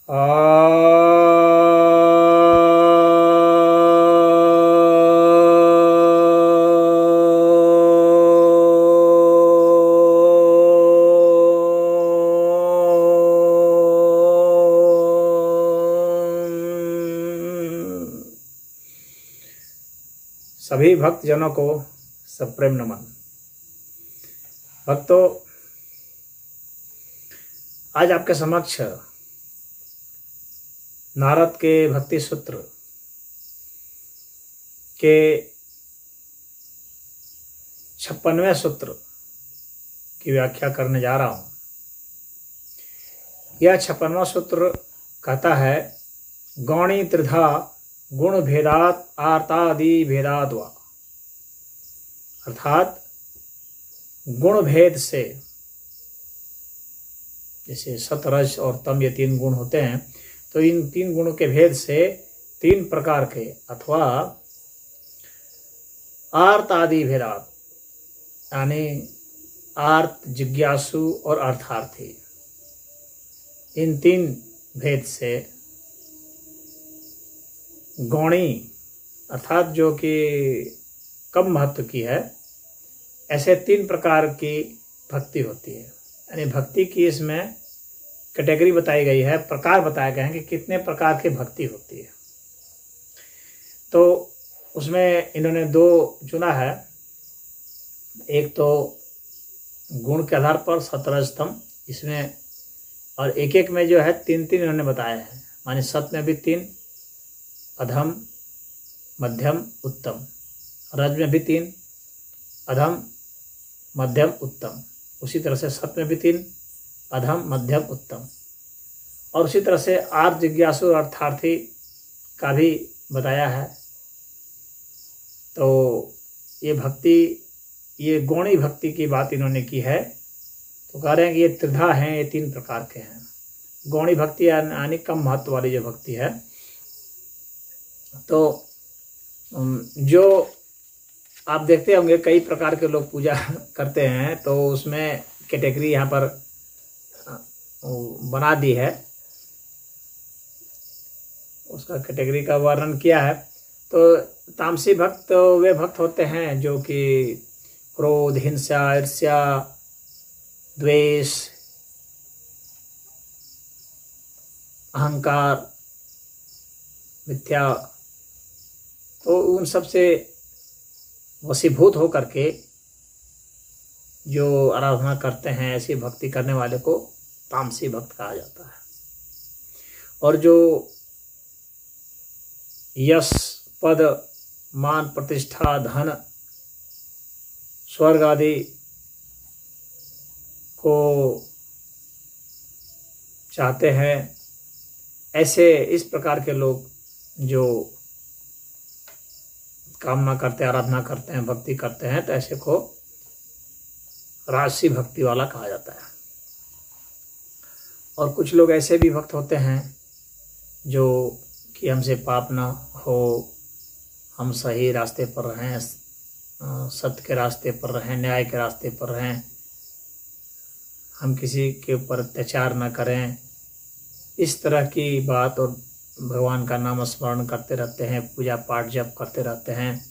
सभी भक्तजनों को सप्रेम नमन। भक्तों, आज आपके समक्ष नारद के भक्ति सूत्र के 56वें सूत्र की व्याख्या करने जा रहा हूं। यह 56वां सूत्र कहता है, गौणी त्रिधा गुण भेदात आर्तादि भेदाद वा, अर्थात गुण भेद से, जैसे सत रज और तम ये 3 गुण होते हैं, तो इन 3 गुणों के भेद से 3 प्रकार के अथवा आर्त आदि भेदात, यानी आर्त, जिज्ञासु और अर्थार्थी, इन 3 भेद से गौणी अर्थात जो कि कम महत्व की है, ऐसे 3 प्रकार की भक्ति होती है। यानी भक्ति की इसमें कैटेगरी बताई गई है, प्रकार बताए गए हैं कि कितने प्रकार की भक्ति होती है। तो उसमें इन्होंने 2 चुना है, एक तो गुण के आधार पर सतरजतम, इसमें और एक में जो है 3 इन्होंने बताए हैं। माने सत में भी 3, अधम, मध्यम, उत्तम। रज में भी 3, अधम, मध्यम, उत्तम। उसी तरह से सत में भी 3, अधम, मध्यम, उत्तम। और उसी तरह से आर्त, जिज्ञासु, अर्थार्थी का भी बताया है। तो ये भक्ति, ये गौणी भक्ति की बात इन्होंने की है। तो कह रहे हैं कि ये त्रिधा हैं, ये 3 प्रकार के हैं। गौणी भक्ति यानी कम महत्व वाली जो भक्ति है। तो जो आप देखते होंगे कई प्रकार के लोग पूजा करते हैं, तो उसमें कैटेगरी यहाँ पर बना दी है, उसका कैटेगरी का वर्णन किया है। तो तामसी भक्त वे भक्त होते हैं जो कि क्रोध, हिंसा, ईर्ष्या, द्वेष, अहंकार, मिथ्या, तो उन सब से वशीभूत हो करके जो आराधना करते हैं, ऐसी भक्ति करने वाले को तामसी भक्त कहा जाता है। और जो यश, पद, मान, प्रतिष्ठा, धन, स्वर्ग आदि को चाहते हैं, ऐसे इस प्रकार के लोग जो कामना करते हैं, आराधना करते हैं, भक्ति करते हैं, तो ऐसे को राजसी भक्ति वाला कहा जाता है। और कुछ लोग ऐसे भी भक्त होते हैं जो कि हमसे पाप ना हो, हम सही रास्ते पर रहें, सत्य के रास्ते पर रहें, न्याय के रास्ते पर रहें, हम किसी के ऊपर अत्याचार ना करें, इस तरह की बात, और भगवान का नाम स्मरण करते रहते हैं, पूजा पाठ जप करते रहते हैं।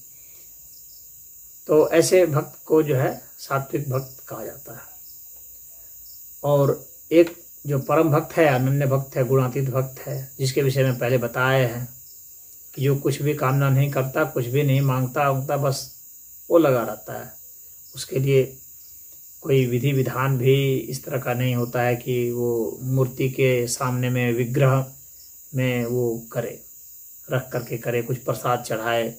तो ऐसे भक्त को जो है सात्विक भक्त कहा जाता है। और एक जो परम भक्त है, अनन्य भक्त है, गुणातीत भक्त है, जिसके विषय में पहले बताए हैं कि जो कुछ भी कामना नहीं करता, कुछ भी नहीं मांगता उंगता, बस वो लगा रहता है। उसके लिए कोई विधि विधान भी इस तरह का नहीं होता है कि वो मूर्ति के सामने में, विग्रह में वो करे, रख करके करे, कुछ प्रसाद चढ़ाए,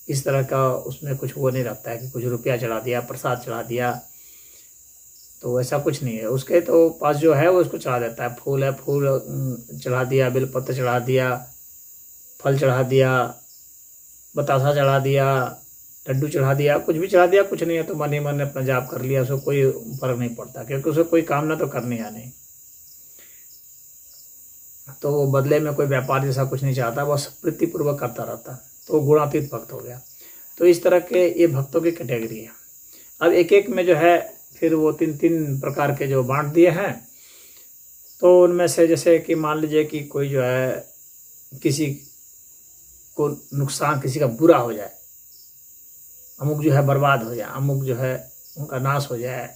इस तरह का उसमें कुछ वो नहीं रहता है कि कुछ रुपया चढ़ा दिया, प्रसाद चढ़ा दिया, तो ऐसा कुछ नहीं है। उसके तो पास जो है वो उसको चढ़ा देता है। फूल है, फूल चढ़ा दिया, बेलपत्र चढ़ा दिया, फल चढ़ा दिया, बतासा चढ़ा दिया, लड्डू चढ़ा दिया, कुछ भी चढ़ा दिया, कुछ नहीं है तो मन ही मन ने अपना जाप कर लिया, उसको कोई फर्क नहीं पड़ता, क्योंकि उसे कोई कामना तो करनी है नहीं। तो वो बदले में कोई व्यापार जैसा कुछ नहीं चाहता, बस प्रीतिपूर्वक करता रहता, तो गुणातीत भक्त हो गया। तो इस तरह के ये भक्तों की कैटेगरी है। अब एक में जो है फिर वो 3 प्रकार के जो बांट दिए हैं। तो उनमें से जैसे कि मान लीजिए कि कोई जो है किसी को नुकसान, किसी का बुरा हो जाए, अमुक जो है बर्बाद हो जाए, अमुक जो है उनका नाश हो जाए,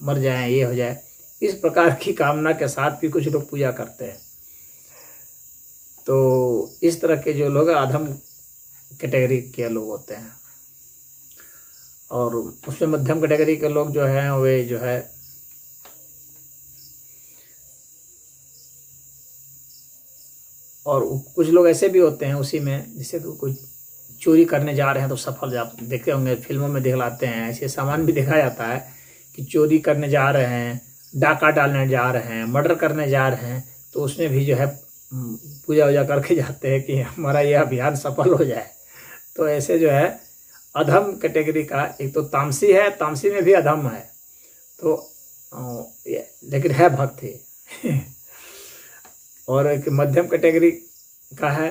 मर जाए, ये हो जाए, इस प्रकार की कामना के साथ भी कुछ लोग पूजा करते हैं। तो इस तरह के जो लोग अधम कैटेगरी के लोग होते हैं। और उसमें मध्यम कैटेगरी के लोग जो हैं वे जो है और कुछ लोग ऐसे भी होते हैं उसी में, जैसे कि कोई चोरी करने जा रहे हैं तो सफल, आप देखे होंगे फिल्मों में दिखलाते हैं, ऐसे सामान भी दिखाया जाता है कि चोरी करने जा रहे हैं, डाका डालने जा रहे हैं, मर्डर करने जा रहे हैं, तो उसमें भी जो है पूजा वूजा करके जाते हैं कि हमारा यह अभियान सफल हो जाए। तो ऐसे जो है अधम कैटेगरी का, एक तो तामसी है, तामसी में भी अधम है, तो लेकिन है भक्ति और एक मध्यम कैटेगरी का है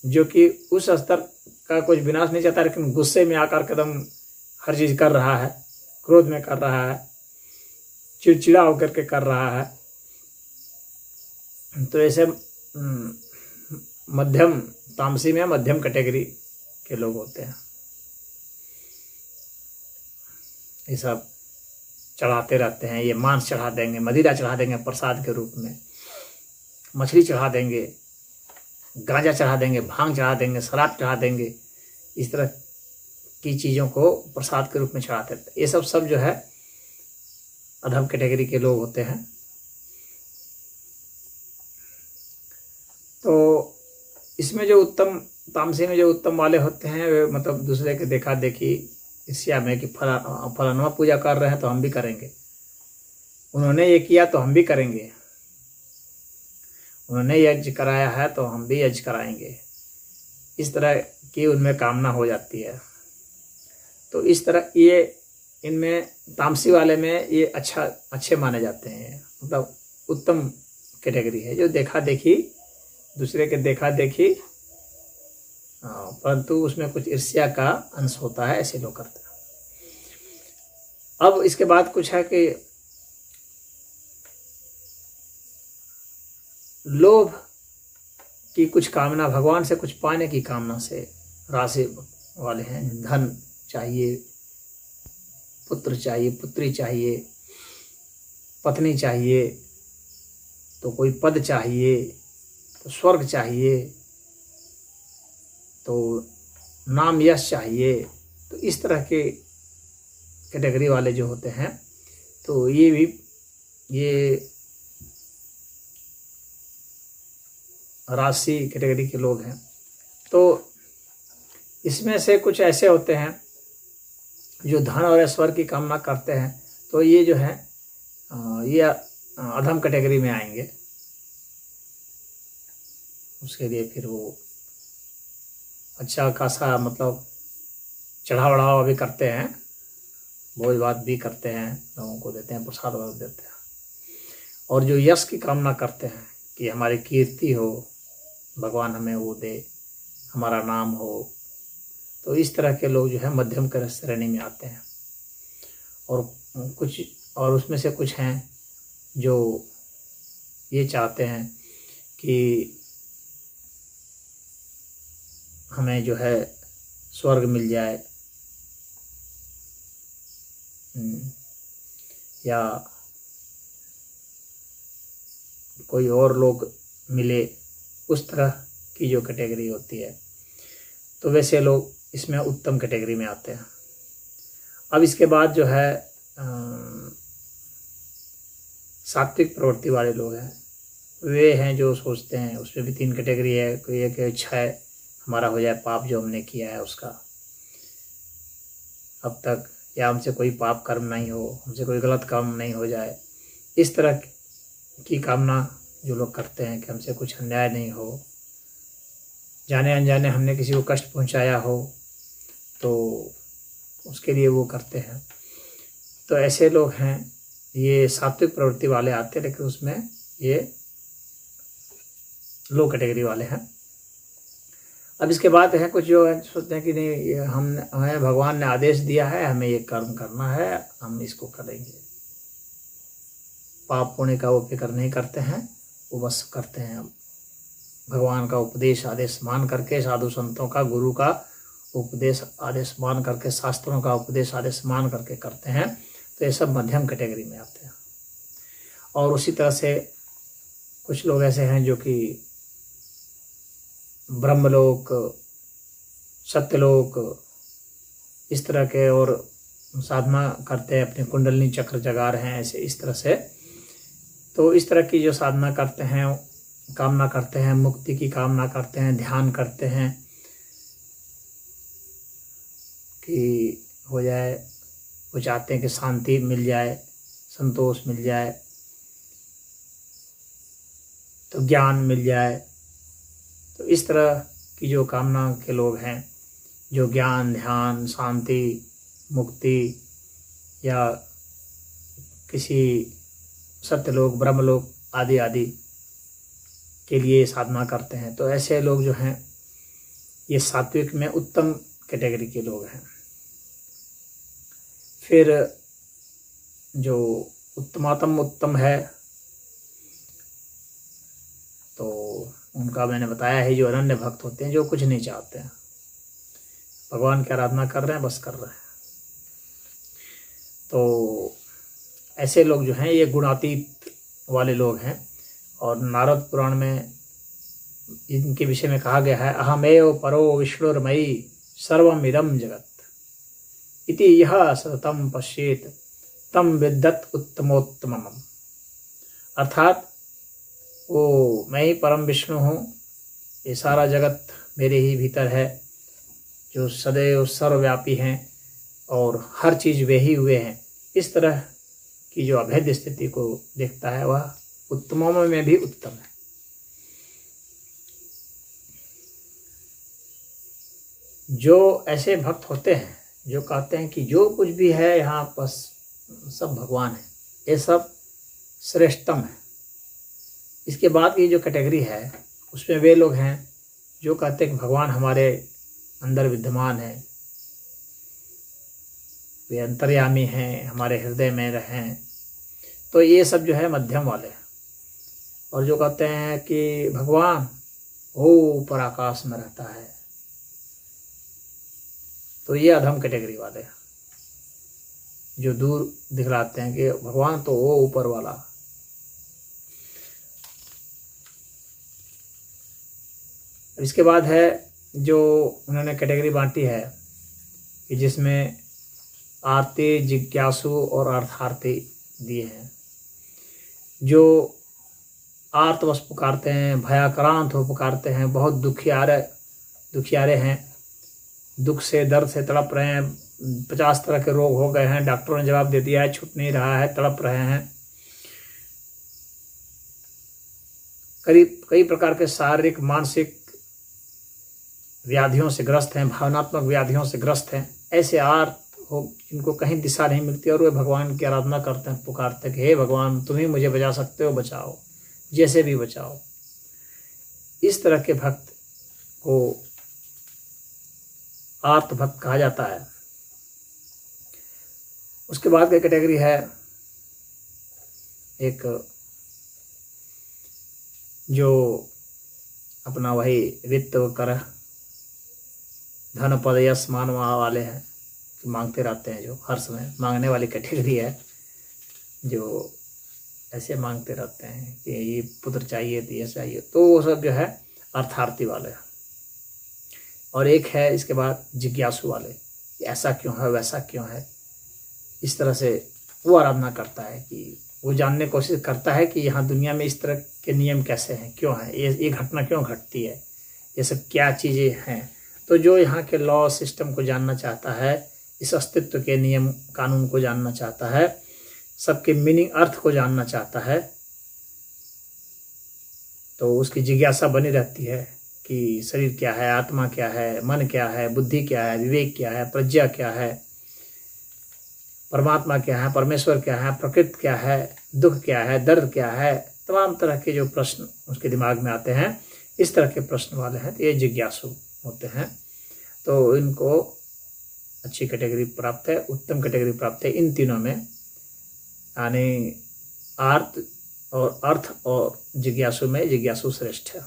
जो कि उस स्तर का कुछ विनाश नहीं चाहता, लेकिन गुस्से में आकर कदम हर चीज कर रहा है, क्रोध में कर रहा है, चिड़चिड़ा होकर के कर रहा है। तो ऐसे मध्यम, तामसी में मध्यम कैटेगरी के लोग होते हैं। ये सब चढ़ाते रहते हैं, ये मांस चढ़ा देंगे, मदिरा चढ़ा देंगे प्रसाद के रूप में, मछली चढ़ा देंगे, गांजा चढ़ा देंगे, भांग चढ़ा देंगे, शराब चढ़ा देंगे, इस तरह की चीज़ों को प्रसाद के रूप में चढ़ाते हैं। ये सब जो है अधम कैटेगरी के लोग होते हैं। तो इसमें जो उत्तम, तामसी में जो उत्तम वाले होते हैं वे मतलब दूसरे के देखा देखी ईर्ष्या में कि फलाना पूजा कर रहे हैं तो हम भी करेंगे, उन्होंने ये किया तो हम भी करेंगे, उन्होंने यज्ञ कराया है तो हम भी यज्ञ कराएंगे, इस तरह की उनमें कामना हो जाती है। तो इस तरह ये इनमें तामसी वाले में ये अच्छे माने जाते हैं, मतलब उत्तम कैटेगरी है जो देखा देखी, दूसरे के देखा देखी, परंतु उसमें कुछ ईर्ष्या का अंश होता है, ऐसे लोग करते हैं। अब इसके बाद कुछ है कि लोभ की कुछ कामना, भगवान से कुछ पाने की कामना से राशि वाले हैं। धन चाहिए, पुत्र चाहिए, पुत्री चाहिए, पत्नी चाहिए, तो कोई पद चाहिए, तो स्वर्ग चाहिए, तो नाम यश चाहिए। तो इस तरह के कैटेगरी वाले जो होते हैं, तो ये भी ये राशि कैटेगरी के लोग हैं। तो इसमें से कुछ ऐसे होते हैं जो धन और ऐश्वर्य की कामना करते हैं, तो ये जो है ये अधम कैटेगरी में आएंगे। उसके लिए फिर वो अच्छा खासा मतलब चढ़ाव बढ़ावा भी करते हैं, भोज भात भी करते हैं, लोगों को देते हैं, प्रसाद वगैरह देते हैं। और जो यश की कामना करते हैं कि हमारी कीर्ति हो, भगवान हमें वो दे, हमारा नाम हो, तो इस तरह के लोग जो है मध्यम श्रेणी में आते हैं। और उसमें से कुछ हैं जो ये चाहते हैं कि हमें जो है स्वर्ग मिल जाए, या कोई और लोग मिले, उस तरह की जो कैटेगरी होती है, तो वैसे लोग इसमें उत्तम कैटेगरी में आते हैं। अब इसके बाद जो है सात्विक प्रवृत्ति वाले लोग हैं, वे हैं जो सोचते हैं, उसमें भी 3 कैटेगरी है। कोई एक इच्छा है हमारा हो जाए पाप जो हमने किया है उसका अब तक, या हमसे कोई पाप कर्म नहीं हो, हमसे कोई गलत काम नहीं हो जाए, इस तरह की कामना जो लोग करते हैं कि हमसे कुछ अन्याय नहीं हो, जाने अनजाने हमने किसी को कष्ट पहुंचाया हो तो उसके लिए वो करते हैं। तो ऐसे लोग हैं, ये सात्विक प्रवृत्ति वाले आते हैं, लेकिन उसमें ये लो कैटेगरी वाले हैं। अब इसके बाद है कुछ जो है सोचते हैं कि नहीं, हमें भगवान ने आदेश दिया है, हमें ये कर्म करना है, हम इसको करेंगे, पाप पुण्य का वो फिक्र नहीं करते हैं, वो बस करते हैं भगवान का उपदेश आदेश मान करके, साधु संतों का, गुरु का उपदेश आदेश मान करके, शास्त्रों का उपदेश आदेश मान करके करते हैं। तो ये सब मध्यम कैटेगरी में आते हैं। और उसी तरह से कुछ लोग ऐसे हैं जो कि ब्रह्मलोक, सत्यलोक, इस तरह के और साधना करते हैं, अपने कुंडलिनी चक्र जगा रहे हैं, ऐसे इस तरह से। तो इस तरह की जो साधना करते हैं, कामना करते हैं, मुक्ति की कामना करते हैं, ध्यान करते हैं कि हो जाए, वो चाहते हैं कि शांति मिल जाए, संतोष मिल जाए, तो ज्ञान मिल जाए। तो इस तरह की जो कामना के लोग हैं, जो ज्ञान, ध्यान, शांति, मुक्ति या किसी सत्यलोक, ब्रह्मलोक आदि आदि के लिए साधना करते हैं, तो ऐसे लोग जो हैं ये सात्विक में उत्तम कैटेगरी के लोग हैं। फिर जो उत्तमातम उत्तम है, तो उनका मैंने बताया है, जो अनन्य भक्त होते हैं, जो कुछ नहीं चाहते हैं, भगवान की आराधना कर रहे हैं, बस कर रहे हैं। तो ऐसे लोग जो हैं ये गुणातीत वाले लोग हैं। और नारद पुराण में इनके विषय में कहा गया है, अहमेव परो विष्णुर्मयि सर्वमिदं जगत इति यह सततं पश्येत तम विद्यत उत्तमोत्तमम्। अर्थात वो मैं ही परम विष्णु हूँ, ये सारा जगत मेरे ही भीतर है, जो सदैव सर्वव्यापी हैं और हर चीज़ वे ही हुए हैं। इस तरह की जो अभेद स्थिति को देखता है, वह उत्तमों में भी उत्तम है। जो ऐसे भक्त होते हैं जो कहते हैं कि जो कुछ भी है यहाँ बस सब भगवान है, ये सब श्रेष्ठतम है। इसके बाद की जो कैटेगरी है उसमें वे लोग हैं जो कहते हैं कि भगवान हमारे अंदर विद्यमान है, वे अंतर्यामी हैं, हमारे हृदय में रहें। तो ये सब जो है मध्यम वाले हैं। और जो कहते हैं कि भगवान ऊपर आकाश में रहता है, तो ये अधम कैटेगरी वाले हैं, जो दूर दिखलाते हैं कि भगवान तो वो ऊपर वाला। इसके बाद है जो उन्होंने कैटेगरी बांटी है कि जिसमें आर्ति, जिज्ञासु और अर्थार्थी दिए हैं। जो आर्तवश पुकारते हैं, भयाक्रांत हो पुकारते हैं, बहुत दुखियारे हैं, दुख से दर्द से तड़प रहे हैं, 50 तरह के रोग हो गए हैं, डॉक्टरों ने जवाब दे दिया है, छूट नहीं रहा है, तड़प रहे हैं, कई प्रकार के शारीरिक मानसिक व्याधियों से ग्रस्त हैं, भावनात्मक व्याधियों से ग्रस्त हैं। ऐसे आर्त हो जिनको कहीं दिशा नहीं मिलती और वे भगवान की आराधना करते हैं, पुकारते हैं कि हे भगवान तुम ही मुझे बचा सकते हो, बचाओ, जैसे भी बचाओ। इस तरह के भक्त को आर्त भक्त कहा जाता है। उसके बाद की कैटेगरी है एक जो अपना वही वित्त कर धन पद यश मान वाले हैं, मांगते रहते हैं, जो हर समय मांगने वाली कैटेगरी है, जो ऐसे मांगते रहते हैं कि ये पुत्र चाहिए, तो ये चाहिए। तो वो सब जो है अर्थार्थी वाले हैं। और एक है इसके बाद जिज्ञासु वाले, ऐसा क्यों है, वैसा क्यों है, इस तरह से वो आराधना करता है कि वो जानने की कोशिश करता है कि यहाँ दुनिया में इस तरह के नियम कैसे हैं, क्यों हैं, ये घटना क्यों घटती है, ये सब क्या चीज़ें हैं। तो जो यहाँ के लॉ सिस्टम को जानना चाहता है, इस अस्तित्व के नियम कानून को जानना चाहता है, सबके मीनिंग अर्थ को जानना चाहता है, तो उसकी जिज्ञासा बनी रहती है कि शरीर क्या है, आत्मा क्या है, मन क्या है, बुद्धि क्या है, विवेक क्या है, प्रज्ञा क्या है, परमात्मा क्या है, परमेश्वर क्या है, प्रकृति क्या है, दुख क्या है, दर्द क्या है, तमाम तरह के जो प्रश्न उसके दिमाग में आते हैं, इस तरह के प्रश्न वाले हैं, तो ये जिज्ञासु होते हैं। तो इनको अच्छी कैटेगरी प्राप्त है, उत्तम कैटेगरी प्राप्त है इन तीनों में, यानी अर्थ और जिज्ञासु में जिज्ञासु श्रेष्ठ है।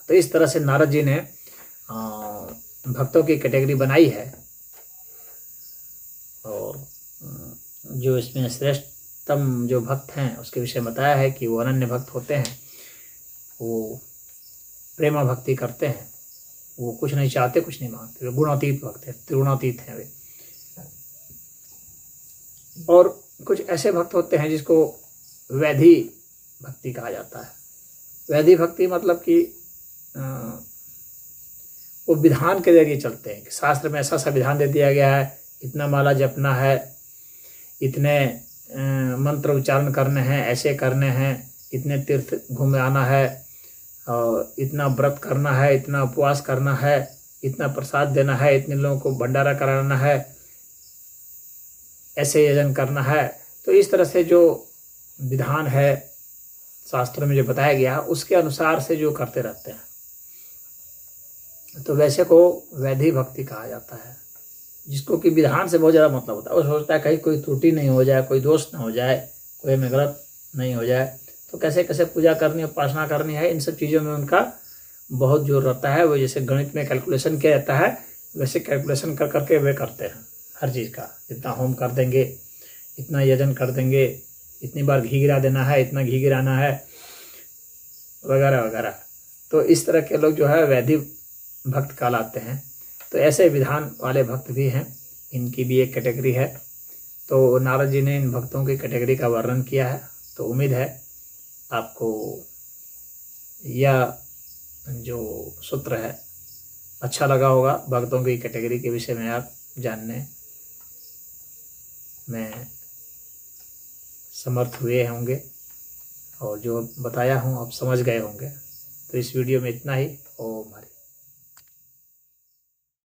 तो इस तरह से नारद जी ने भक्तों की कैटेगरी बनाई है, और जो इसमें श्रेष्ठतम जो भक्त हैं उसके विषय में बताया है कि वो अनन्य भक्त होते हैं, वो प्रेमा भक्ति करते हैं, वो कुछ नहीं चाहते, कुछ नहीं मांगते, वे गुणातीत भक्त हैं, त्रिगुणातीत हैं वे। और कुछ ऐसे भक्त होते हैं जिसको वैधि भक्ति कहा जाता है। वैधि भक्ति मतलब कि वो विधान के जरिए चलते हैं कि शास्त्र में ऐसा सा विधान दे दिया गया है, इतना माला जपना है, इतने मंत्र उच्चारण करने हैं, ऐसे करने हैं, इतने तीर्थ घूमे आना है, और इतना व्रत करना है, इतना उपवास करना है, इतना प्रसाद देना है, इतने लोगों को भंडारा कराना है, ऐसे यजन करना है। तो इस तरह से जो विधान है शास्त्रों में जो बताया गया उसके अनुसार से जो करते रहते हैं, तो वैसे को वैधि भक्ति कहा जाता है, जिसको कि विधान से बहुत ज़्यादा मतलब होता है। वो सोचता है कहीं कोई त्रुटि नहीं हो जाए, कोई दोष ना हो जाए, कोई में गलत नहीं हो जाए, तो कैसे कैसे पूजा करनी, उपासना करनी है, इन सब चीज़ों में उनका बहुत जोर रहता है। वो जैसे गणित में कैलकुलेशन किया जाता है, वैसे कैलकुलेशन कर करके वे करते हैं हर चीज़ का। इतना होम कर देंगे, इतना यजन कर देंगे, इतनी बार घी गिरा देना है, इतना घी गिराना है, वगैरह वगैरह। तो इस तरह के लोग जो है वैधि भक्त कहलाते हैं। तो ऐसे विधान वाले भक्त भी हैं, इनकी भी एक कैटेगरी है। तो नारद जी ने इन भक्तों की कैटेगरी का वर्णन किया है। तो उम्मीद है आपको यह जो सूत्र है अच्छा लगा होगा। भक्तों की कैटेगरी के विषय में आप जानने में समर्थ हुए होंगे, और जो बताया हूँ आप समझ गए होंगे। तो इस वीडियो में इतना ही। ओम हरि।